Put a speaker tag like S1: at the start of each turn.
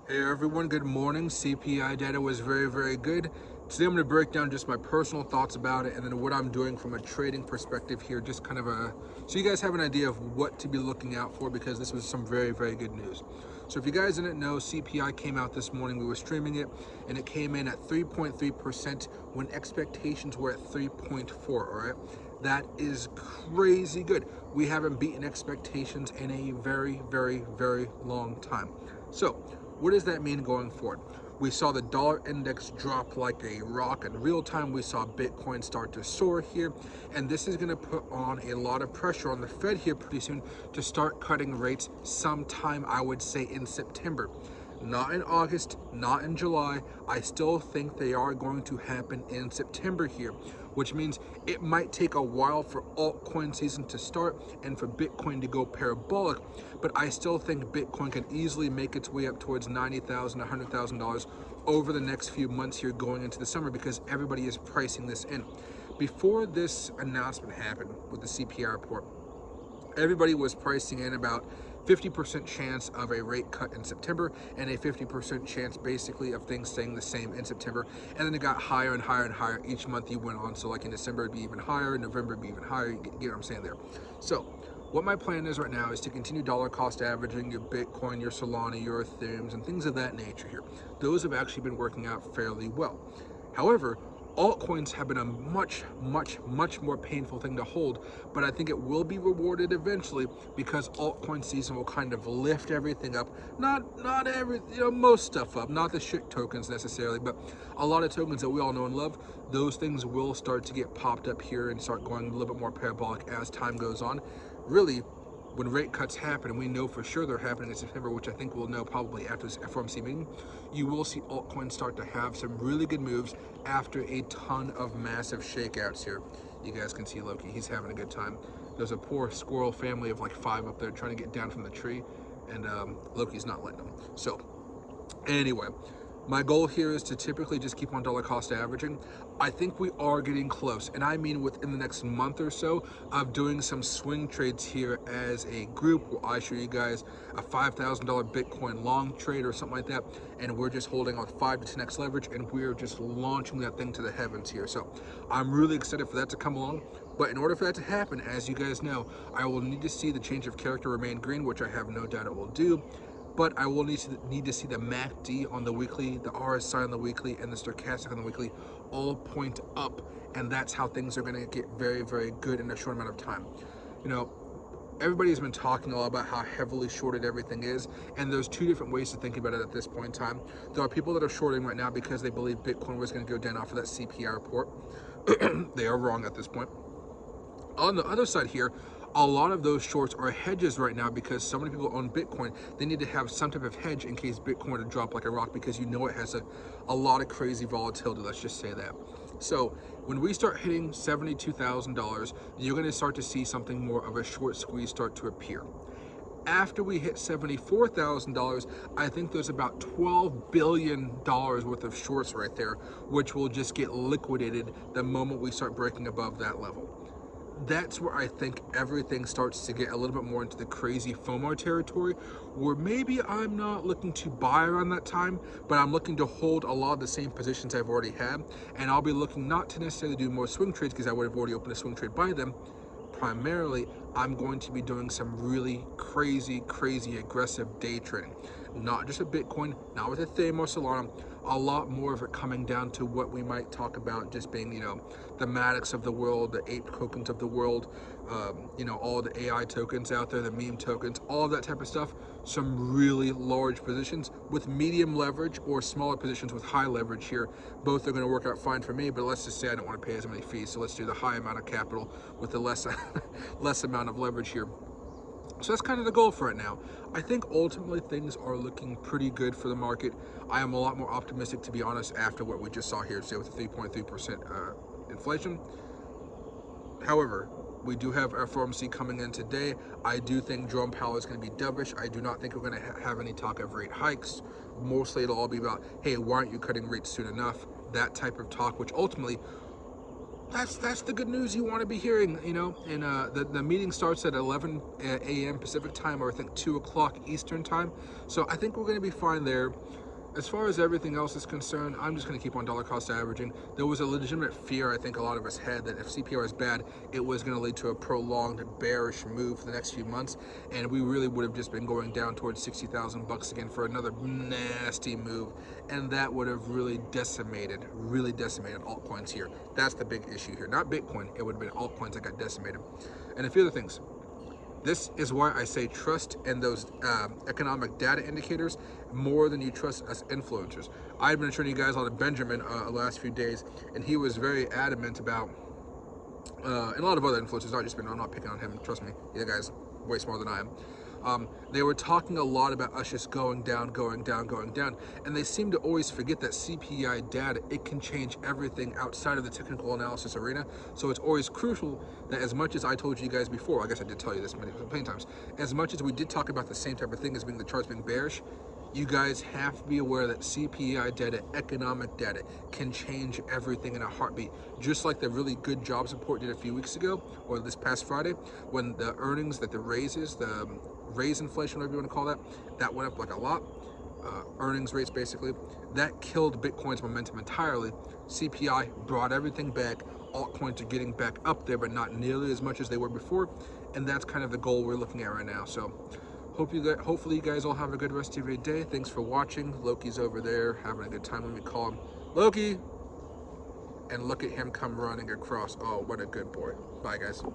S1: Hey everyone, good morning. CPI data was very good. Today I'm going to break down just my personal thoughts about it and then what I'm doing from a trading perspective here, just kind of so you guys have an idea of what to be looking out for, because this was some very good news. So if you guys didn't know, CPI came out this morning. We were streaming it and it came in at 3.3% when expectations were at 3.4, all right? That is crazy good. We haven't beaten expectations in a very long time. So what does that mean going forward? We saw the dollar index drop like a rock in real time. We saw Bitcoin start to soar here, and this is going to put on a lot of pressure on the Fed here pretty soon to start cutting rates sometime, I would say, in September. Not in August, not in July. I still think they are going to happen in September here, which means it might take a while for altcoin season to start and for Bitcoin to go parabolic, but I still think Bitcoin can easily make its way up towards $90,000, $100,000 over the next few months here going into the summer, because everybody is pricing this in. Before this announcement happened with the CPI report, everybody was pricing in about 50% chance of a rate cut in September and a 50% chance basically of things staying the same in September. And then it got higher and higher each month you went on. So like in December it'd be even higher, in November it'd be even higher. You get what I'm saying there. So what my plan is right now is to continue dollar cost averaging your Bitcoin, your Solana, your Ethereums, and things of that nature here. Those have actually been working out fairly well. However, altcoins have been a much more painful thing to hold, but I think it will be rewarded eventually, because altcoin season will kind of lift everything up. Not every, most stuff up, not the shit tokens necessarily, but a lot of tokens that we all know and love. Those things will start to get popped up here and start going a little bit more parabolic as time goes on. Really, when rate cuts happen, and we know for sure they're happening in September, which I think we'll know probably after this FOMC meeting, you will see altcoins start to have some really good moves after a ton of massive shakeouts here. You guys can see Loki, he's having a good time. There's a poor squirrel family of like 5 up there trying to get down from the tree, and Loki's not letting them. So anyway, my goal here is to typically just keep on dollar cost averaging. I think we are getting close, and I mean within the next month or so, of doing some swing trades here as a group, where I show you guys a $5,000 Bitcoin long trade or something like that, and we're just holding on 5 to 10x leverage, and we're just launching that thing to the heavens here. So I'm really excited for that to come along. But in order for that to happen, as you guys know, I will need to see the change of character remain green, which I have no doubt it will do. But I will need to see the MACD on the weekly, the RSI on the weekly, and the stochastic on the weekly all point up, and that's how things are going to get very good in a short amount of time. Everybody's been talking a lot about how heavily shorted everything is, and there's 2 different ways to think about it at this point in time. There are people that are shorting right now because they believe Bitcoin was going to go down off of that CPI report. They are wrong at this point. On the other side here, a lot of those shorts are hedges right now, because so many people own Bitcoin. They need to have some type of hedge in case Bitcoin were to drop like a rock, because it has a lot of crazy volatility, let's just say that. So when we start hitting $72,000, you're going to start to see something more of a short squeeze start to appear. After we hit $74,000, I think there's about $12 billion worth of shorts right there, which will just get liquidated the moment we start breaking above that level. That's where I think everything starts to get a little bit more into the crazy FOMO territory, where maybe I'm not looking to buy around that time, but I'm looking to hold a lot of the same positions I've already had, and I'll be looking not to necessarily do more swing trades, because I would have already opened a swing trade by them. Primarily, I'm going to be doing some really crazy aggressive day trading. Not just with Bitcoin, not with Ethereum or Solana, a lot more of it coming down to what we might talk about just being, the Maddox of the world, the ape tokens of the world, all the AI tokens out there, the meme tokens, all of that type of stuff. Some really large positions with medium leverage, or smaller positions with high leverage here. Both are going to work out fine for me, but let's just say I don't want to pay as many fees, so let's do the high amount of capital with the less amount of leverage here. So that's kind of the goal for right now. I think ultimately things are looking pretty good for the market. I am a lot more optimistic, to be honest, after what we just saw here today with 3.3% inflation. However, we do have FOMC coming in today. I do think Jerome Powell is going to be dovish. I do not think we're going to have any talk of rate hikes. Mostly it'll all be about, hey, why aren't you cutting rates soon enough? That type of talk, which ultimately that's the good news you want to be hearing, you know. And the meeting starts at 11 a.m. Pacific time, or I think 2 o'clock Eastern time. So I think we're going to be fine there. As far as everything else is concerned, I'm just going to keep on dollar cost averaging. There was a legitimate fear I think a lot of us had that if CPI is bad, it was going to lead to a prolonged bearish move for the next few months, and we really would have just been going down towards 60,000 bucks again for another nasty move, and that would have really decimated altcoins here. That's the big issue here, not Bitcoin. It would have been altcoins that got decimated, and a few other things. This is why I say trust in those economic data indicators more than you trust us influencers. I've been showing you guys a lot of Benjamin the last few days, and he was very adamant about, and a lot of other influencers, I'm not picking on him, trust me, you guys way smarter than I am. They were talking a lot about us just going down, and they seem to always forget that CPI data, it can change everything outside of the technical analysis arena. So it's always crucial that, as much as I told you guys before, I guess I did tell you this many times, as much as we did talk about the same type of thing as being the charts being bearish, you guys have to be aware that CPI data, economic data, can change everything in a heartbeat. Just like the really good jobs report did a few weeks ago, or this past Friday, when the earnings, that the raises, the raise inflation, whatever you want to call that, that went up like a lot. Earnings rates, basically, that killed Bitcoin's momentum entirely. CPI brought everything back. Altcoins are getting back up there, but not nearly as much as they were before, and that's kind of the goal we're looking at right now. So hopefully you guys all have a good rest of your day. Thanks for watching. Loki's over there having a good time. Let me call him Loki, and look at him come running across. Oh, what a good boy. Bye, guys.